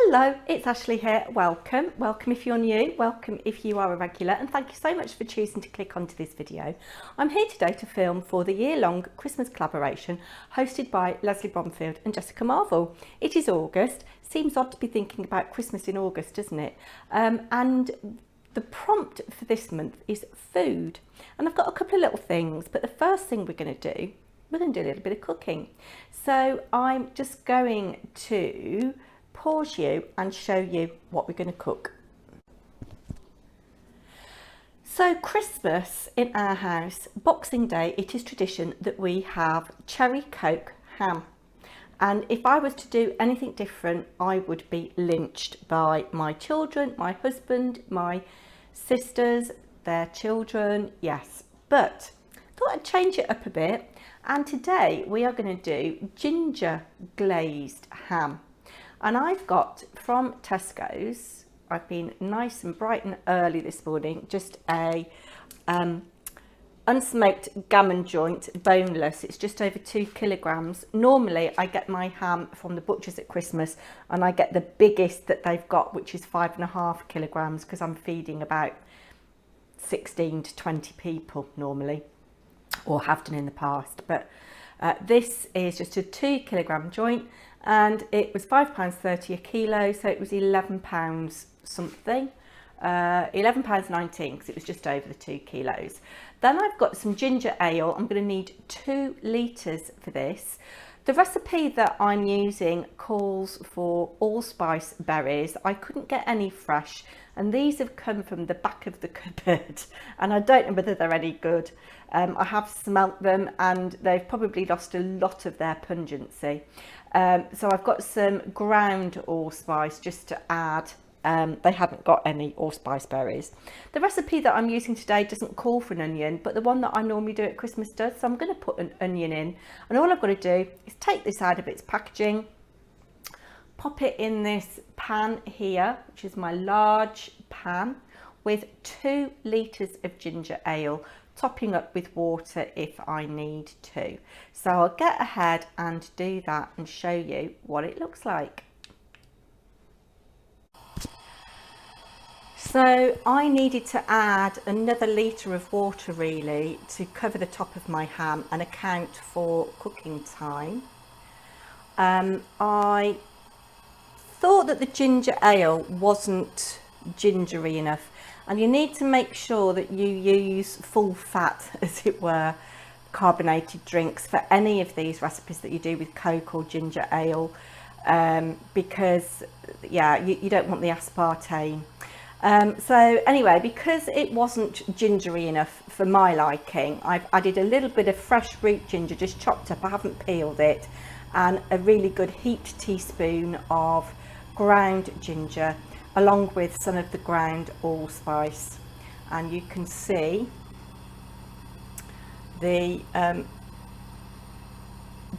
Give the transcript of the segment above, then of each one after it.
Hello, it's Ashley here. Welcome if you're new, welcome if you are a regular, and thank you so much for choosing to click onto this video. I'm here today to film for the year-long Christmas collaboration hosted by Lesley, Bromfield and Jessica Marvel. It is August. Seems odd to be thinking about Christmas in August, doesn't it? And the prompt for this month is food, and I've got a couple of little things, but the first thing we're going to do a little bit of cooking. So I'm just going to pause you and show you what we're going to cook. So Christmas in our house, Boxing Day, it is tradition that we have cherry coke ham. And if I was to do anything different, I would be lynched by my children, my husband, my sisters, their children, yes. But I thought I'd change it up a bit. And today we are going to do ginger glazed ham. And I've got from Tesco's, I've been nice and bright and early this morning, just a unsmoked gammon joint, boneless. It's just over 2 kilograms. Normally I get my ham from the butchers at Christmas and I get the biggest that they've got, which is 5.5 kilograms, because I'm feeding about 16 to 20 people normally, or have done in the past. But this is just a 2 kilogram joint, and it was £5.30 a kilo, so it was £11 something, £11.19, because it was just over the 2 kilos. Then I've got some ginger ale. I'm going to need 2 litres for this. The recipe that I'm using calls for allspice berries. I couldn't get any fresh, and these have come from the back of the cupboard, and I don't know whether they're any good. I have smelt them and they've probably lost a lot of their pungency. So I've got some ground allspice just to add. They haven't got any allspice berries. The recipe that I'm using today doesn't call for an onion, but the one that I normally do at Christmas does. So I'm going to put an onion in, and all I've got to do is take this out of its packaging, pop it in this pan here, which is my large pan, with 2 litres of ginger ale, topping up with water if I need to. So I'll get ahead and do that and show you what it looks like. So I needed to add another litre of water really to cover the top of my ham and account for cooking time. I thought that the ginger ale wasn't gingery enough, and you need to make sure that you use full fat, as it were, carbonated drinks for any of these recipes that you do with Coke or ginger ale, because yeah, you don't want the aspartame. So anyway, because it wasn't gingery enough for my liking, I've added a little bit of fresh root ginger, just chopped up, I haven't peeled it, and a really good heaped teaspoon of ground ginger, along with some of the ground allspice. And you can see the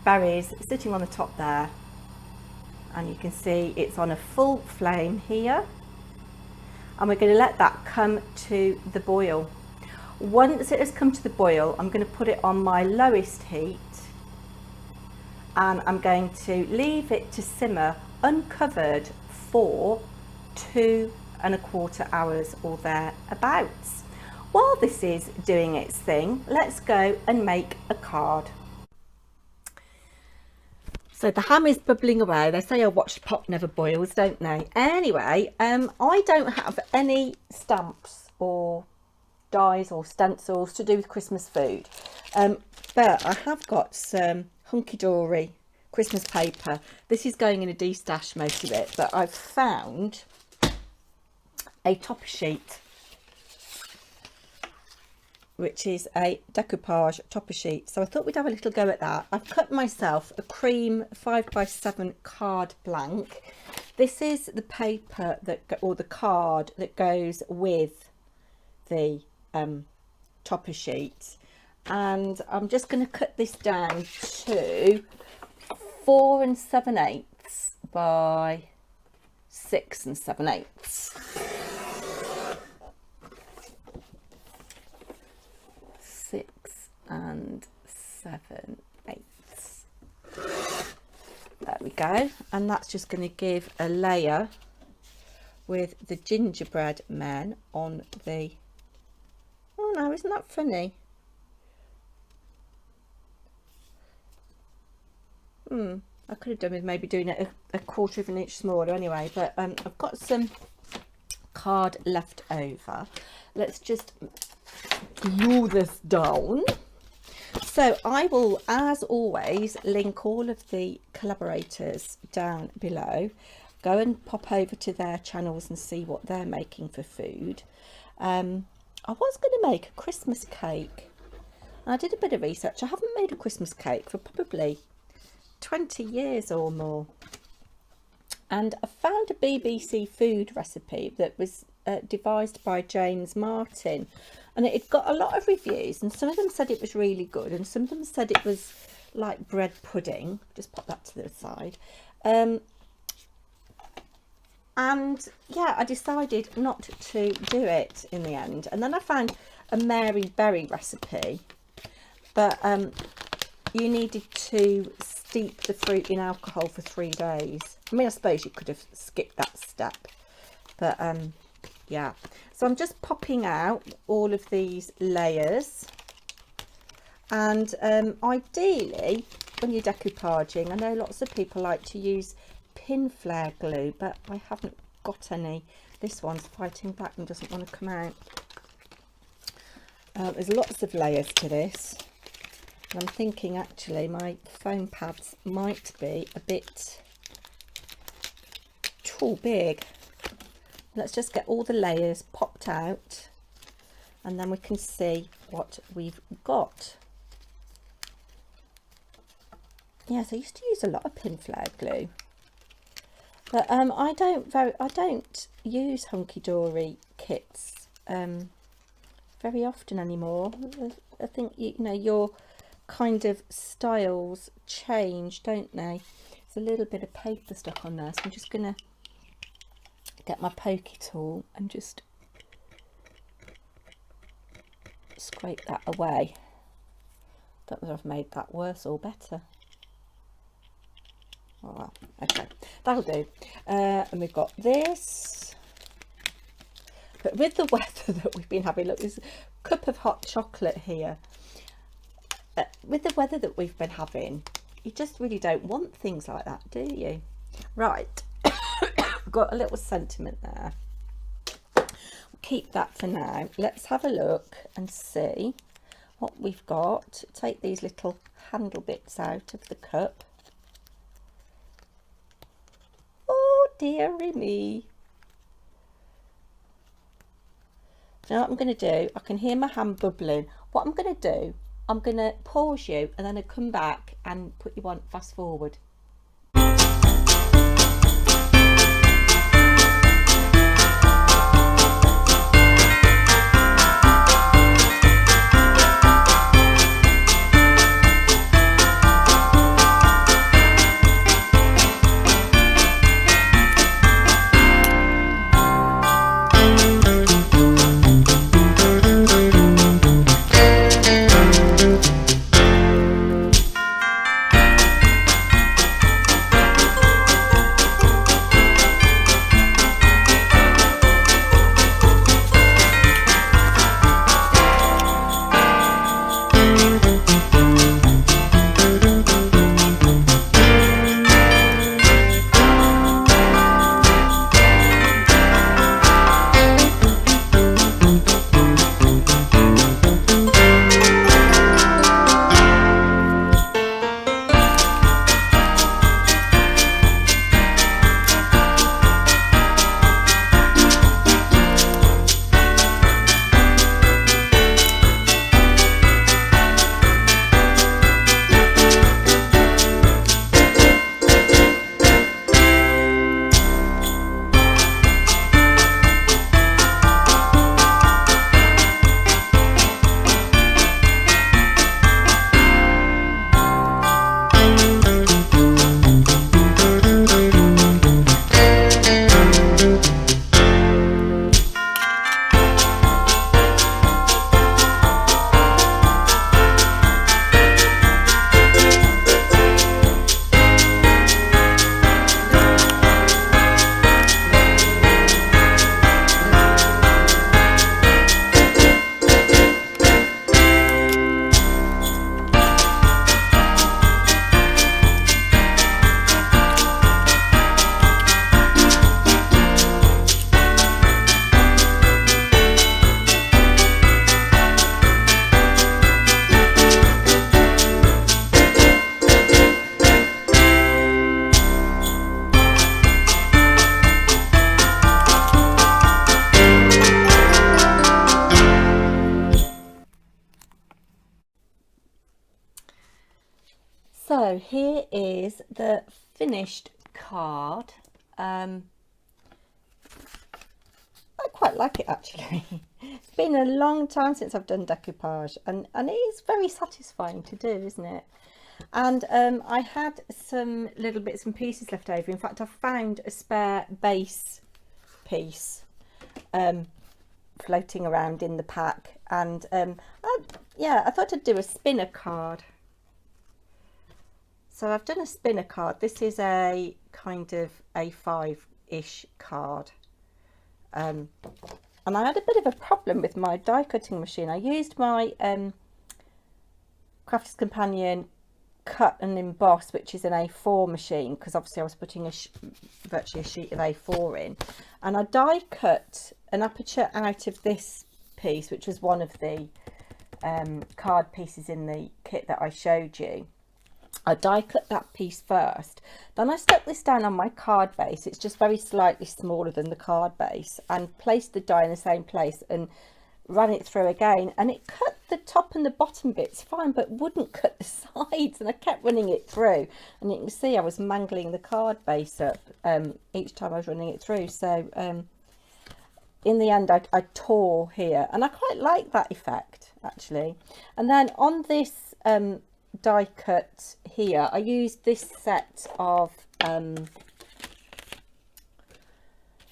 berries sitting on the top there, and you can see it's on a full flame here, and we're going to let that come to the boil. Once it has come to the boil, I'm going to put it on my lowest heat, and I'm going to leave it to simmer uncovered for 2¼ hours or thereabouts. While this is doing its thing, let's go and make a card. So the ham is bubbling away. They say, oh, watch the pot never boils, don't they? Anyway, I don't have any stamps or dies or stencils to do with Christmas food, but I have got some hunky-dory Christmas paper. This is going in a de-stash, most of it, but I've found a topper sheet, which is a decoupage topper sheet. So I thought we'd have a little go at that. I've cut myself a cream 5x7 card blank. This is the paper or the card that goes with the topper sheet, and I'm just going to cut this down to 4 7/8 by 6 7/8. 6 7/8. There we go. And that's just going to give a layer with the gingerbread men on the... Oh no, isn't that funny? I could have done with maybe doing it a quarter of an inch smaller anyway, but I've got some card left over. Let's just glue this down. So I will, as always, link all of the collaborators down below. Go and pop over to their channels and see what they're making for food. I was going to make a Christmas cake. I did a bit of research. I haven't made a Christmas cake for probably 20 years or more. And I found a BBC food recipe that was devised by James Martin, and it had got a lot of reviews, and some of them said it was really good and some of them said it was like bread pudding. Just pop that to the side. And yeah, I decided not to do it in the end. And then I found a Mary Berry recipe, but you needed to steep the fruit in alcohol for 3 days. I mean, I suppose you could have skipped that step, but yeah. So I'm just popping out all of these layers, and ideally when you're decoupaging, I know lots of people like to use pin flare glue, but I haven't got any. This one's fighting back and doesn't want to come out. There's lots of layers to this. I'm thinking actually my foam pads might be a bit too big. Let's just get all the layers popped out and then we can see what we've got. Yes, I used to use a lot of pin flare glue, but I don't use hunky dory kits very often anymore. I think you know your kind of styles change, don't they? There's a little bit of paper stuck on there, so I'm just gonna get my pokey tool and just scrape that away. Don't know if I've made that worse or better. Oh well, okay, that'll do. And we've got this, but with the weather that we've been having, look, there's a cup of hot chocolate here. With the weather that we've been having, you just really don't want things like that, do you? Right. Got a little sentiment there. We'll keep that for now. Let's have a look and see what we've got. Take these little handle bits out of the cup. Oh dearie me. You know what I'm going to do? I can hear my hand bubbling. What I'm going to do, I'm going to pause you and then I'll come back and put you on fast forward. So here is the finished card. I quite like it actually. It's been a long time since I've done decoupage, and it is very satisfying to do, isn't it? And I had some little bits and pieces left over. In fact, I found a spare base piece floating around in the pack, and I thought I'd do a spinner card. So I've done a spinner card. This is a kind of A5-ish card. And I had a bit of a problem with my die cutting machine. I used my Crafter's Companion cut and emboss, which is an A4 machine, because obviously I was putting virtually a sheet of A4 in, and I die cut an aperture out of this piece, which was one of the card pieces in the kit that I showed you. I die cut that piece first, then I stuck this down on my card base. It's just very slightly smaller than the card base, and placed the die in the same place and ran it through again, and it cut the top and the bottom bits fine, but wouldn't cut the sides, and I kept running it through, and you can see I was mangling the card base up each time I was running it through. So in the end I tore here, and I quite like that effect actually. And then on this die cut here, I used this set of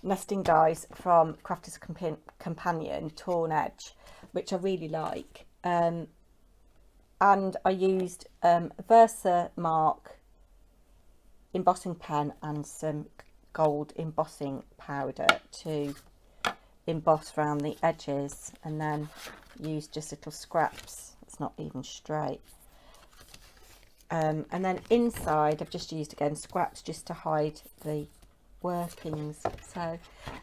nesting dies from Crafter's Companion Torn Edge, which I really like, and I used Versamark embossing pen and some gold embossing powder to emboss around the edges, and then used just little scraps. It's not even straight. And then inside I've just used again scraps just to hide the workings. So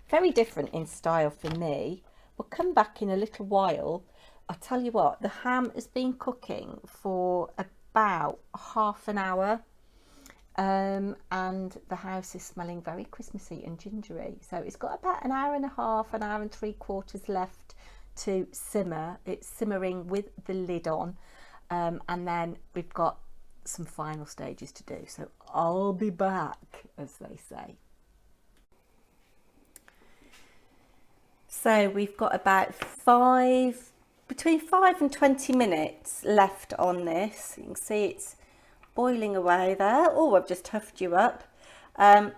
very different in style for me. We'll come back in a little while. I'll tell you what, the ham has been cooking for about half an hour, and the house is smelling very Christmassy and gingery. So it's got about an hour and a half, an hour and 3/4 left to simmer. It's simmering with the lid on, and then we've got some final stages to do, so I'll be back, as they say. So we've got about between 5 and 20 minutes left on this. You can see it's boiling away there. Oh, I've just huffed you up.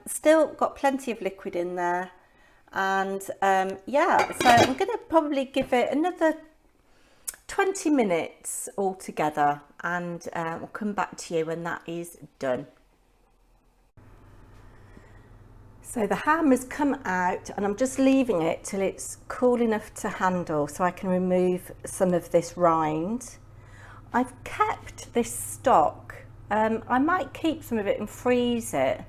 Still got plenty of liquid in there, and yeah, so I'm going to probably give it another 20 minutes altogether, and we'll come back to you when that is done. So the ham has come out, and I'm just leaving it till it's cool enough to handle so I can remove some of this rind. I've kept this stock. I might keep some of it and freeze it,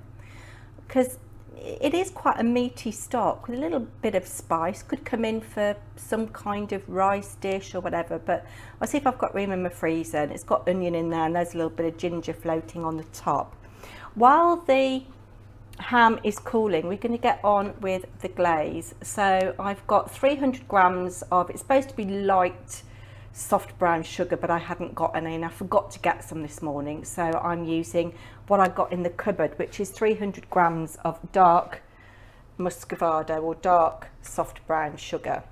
because it is quite a meaty stock with a little bit of spice. Could come in for some kind of rice dish or whatever, but I'll see if I've got room in my freezer. And it's got onion in there, and there's a little bit of ginger floating on the top. While the ham is cooling, we're going to get on with the glaze. So I've got 300 grams of, it's supposed to be light soft brown sugar, but I hadn't got any, and I forgot to get some this morning, so I'm using what I got in the cupboard, which is 300 grams of dark muscovado or dark soft brown sugar.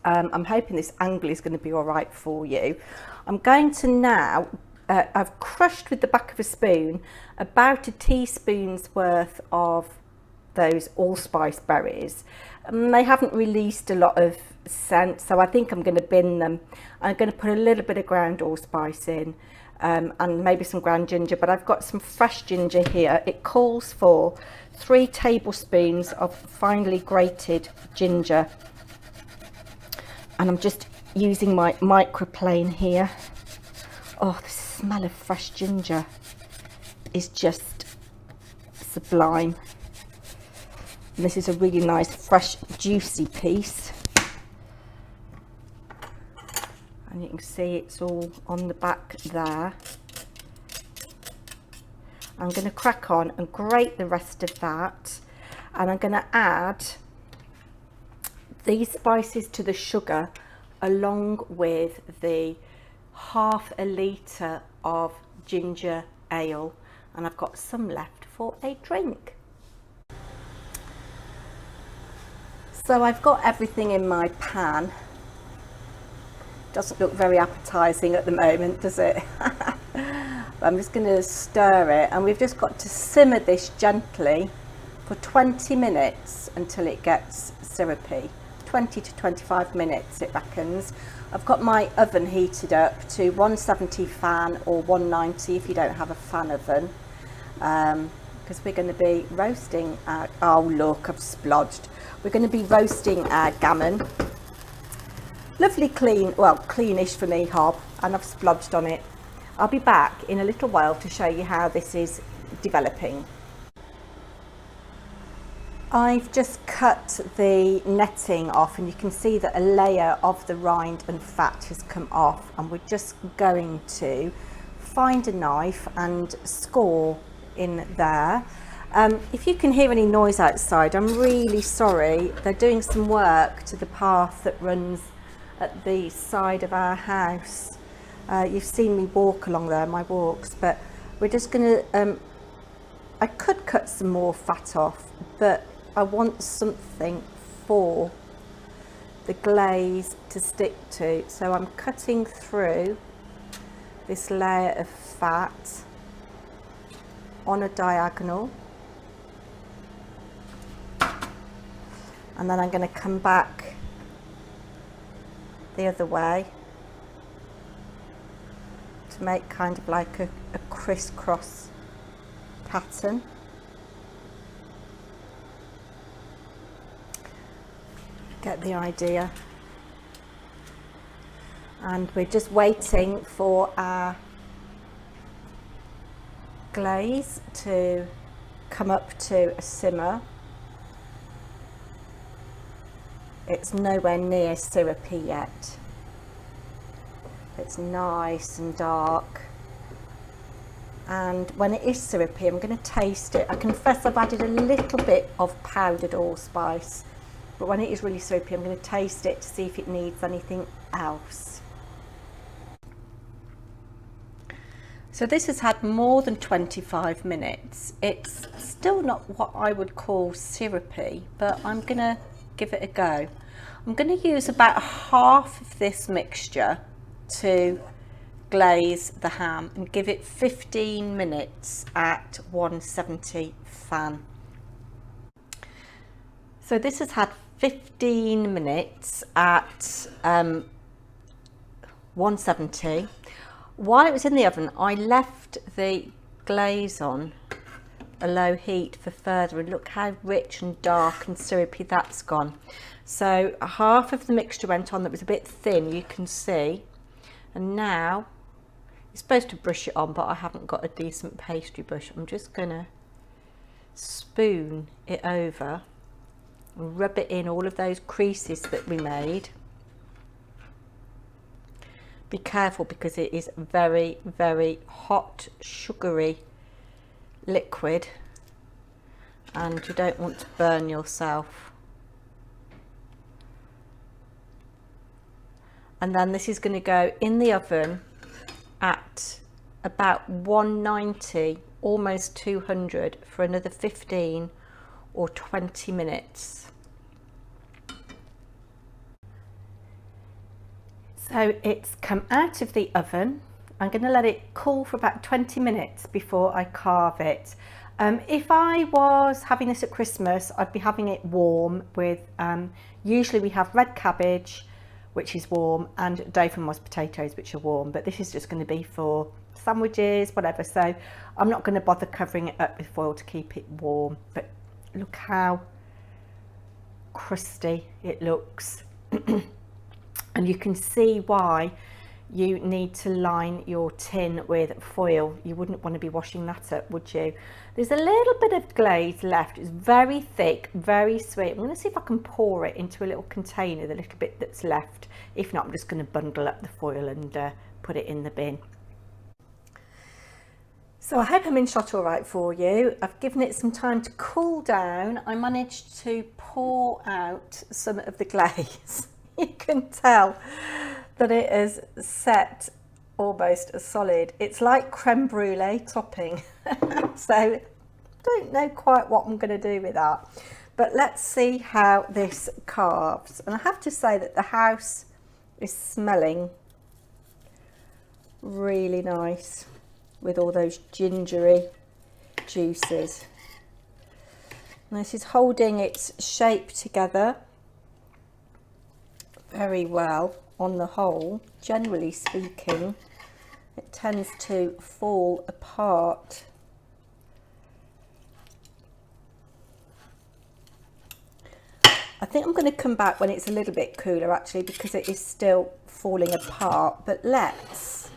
I'm hoping this angle is going to be all right for you. I'm going to now I've crushed with the back of a spoon about a teaspoon's worth of those allspice berries. They haven't released a lot of scent, so I think I'm going to bin them. I'm going to put a little bit of ground allspice in, and maybe some ground ginger, but I've got some fresh ginger here. It calls for 3 tablespoons of finely grated ginger, and I'm just using my microplane here. Oh, the smell of fresh ginger is just sublime. And this is a really nice, fresh, juicy piece. And you can see it's all on the back there. I'm going to crack on and grate the rest of that. And I'm going to add these spices to the sugar along with the half a litre of ginger ale, and I've got some left for a drink. So I've got everything in my pan. Doesn't look very appetizing at the moment, does it? I'm just going to stir it, and we've just got to simmer this gently for 20 minutes until it gets syrupy. 20 to 25 minutes it reckons. I've got my oven heated up to 170 fan or 190 if you don't have a fan oven, because we're going to be roasting our, oh look, I've splodged. We're going to be roasting our gammon. Lovely clean, well cleanish for me hob, and I've splodged on it. I'll be back in a little while to show you how this is developing. I've just cut the netting off, and you can see that a layer of the rind and fat has come off, and we're just going to find a knife and score in there. If you can hear any noise outside, I'm really sorry. They're doing some work to the path that runs at the side of our house. You've seen me walk along there, my walks, but we're just going to, I could cut some more fat off, but I want something for the glaze to stick to. So I'm cutting through this layer of fat on a diagonal. And then I'm going to come back the other way to make kind of like a crisscross pattern. Get the idea. And we're just waiting for our glaze to come up to a simmer. It's nowhere near syrupy yet. It's nice and dark. And when it is syrupy, I'm going to taste it. I confess I've added a little bit of powdered allspice, but when it is really syrupy, I'm going to taste it to see if it needs anything else. So this has had more than 25 minutes. It's still not what I would call syrupy, but I'm going to give it a go. I'm going to use about half of this mixture to glaze the ham and give it 15 minutes at 170 fan. So this has had 15 minutes at 170. While it was in the oven, I left the glaze on a low heat for further, and look how rich and dark and syrupy that's gone. So half of the mixture went on that was a bit thin, you can see, and now you're supposed to brush it on, but I haven't got a decent pastry brush. I'm just gonna spoon it over and rub it in all of those creases that we made. Be careful because it is very, very hot, sugary liquid, and you don't want to burn yourself. And then this is going to go in the oven at about 190, almost 200, for another 15 or 20 minutes. So it's come out of the oven. I'm going to let it cool for about 20 minutes before I carve it. If I was having this at Christmas, I'd be having it warm with, usually we have red cabbage, which is warm, and Dover Moss potatoes, which are warm, but this is just going to be for sandwiches, whatever. So I'm not going to bother covering it up with foil to keep it warm. But look how crusty it looks. And you can see why you need to line your tin with foil. You wouldn't want to be washing that up, would you? There's a little bit of glaze left. It's very thick, very sweet. I'm going to see if I can pour it into a little container, the little bit that's left. If not, I'm just going to bundle up the foil and put it in the bin. So I hope I'm in shot all right for you. I've given it some time to cool down. I managed to pour out some of the glaze. You can tell that it has set almost as solid. It's like creme brulee topping. So don't know quite what I'm going to do with that, but let's see how this carves. And I have to say that the house is smelling really nice with all those gingery juices. And this is holding its shape together very well on the whole. Generally speaking, it tends to fall apart. I think I'm going to come back when it's a little bit cooler actually, because it is still falling apart. But let's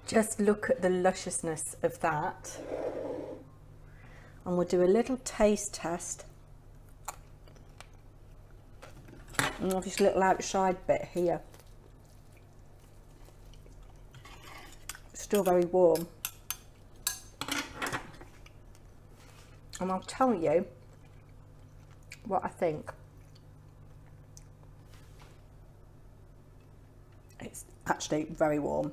just look at the lusciousness of that, and we'll do a little taste test. And obviously a little outside bit here. Still very warm. And I'll tell you what I think. It's actually very warm.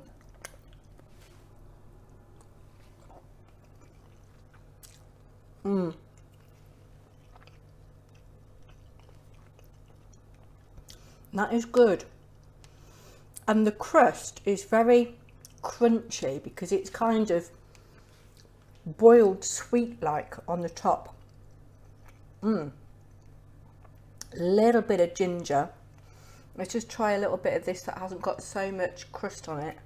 That is good. And the crust is very crunchy because it's kind of boiled sweet like on the top. A little bit of ginger. Let's just try a little bit of this that hasn't got so much crust on it.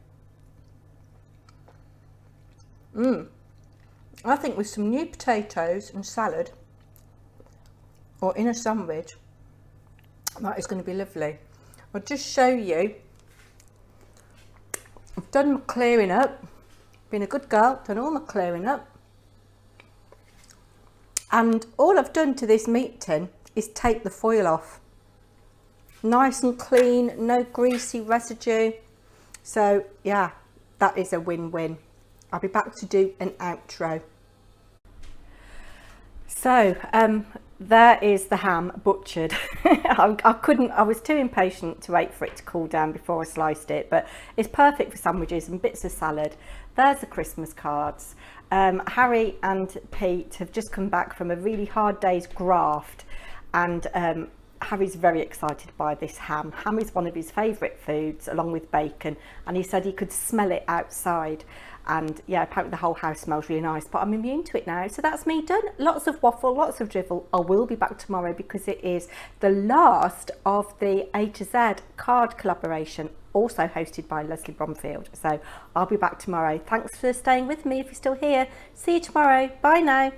I think with some new potatoes and salad, or in a sandwich, that is going to be lovely. I'll just show you. I've done my clearing up, been a good girl, done all my clearing up. And all I've done to this meat tin is take the foil off. Nice and clean, no greasy residue. So yeah, that is a win-win. I'll be back to do an outro. So there is the ham butchered. I was too impatient to wait for it to cool down before I sliced it, but it's perfect for sandwiches and bits of salad. There's the Christmas cards. Harry and Pete have just come back from a really hard day's graft, and Harry's very excited by this ham. Ham is one of his favourite foods along with bacon, and he said he could smell it outside. And yeah, apparently the whole house smells really nice, but I'm immune to it now. So that's me done. Lots of waffle, lots of drivel. I will be back tomorrow because it is the last of the A to Z card collaboration, also hosted by Lesley Bromfield. So I'll be back tomorrow. Thanks for staying with me if you're still here. See you tomorrow. Bye now.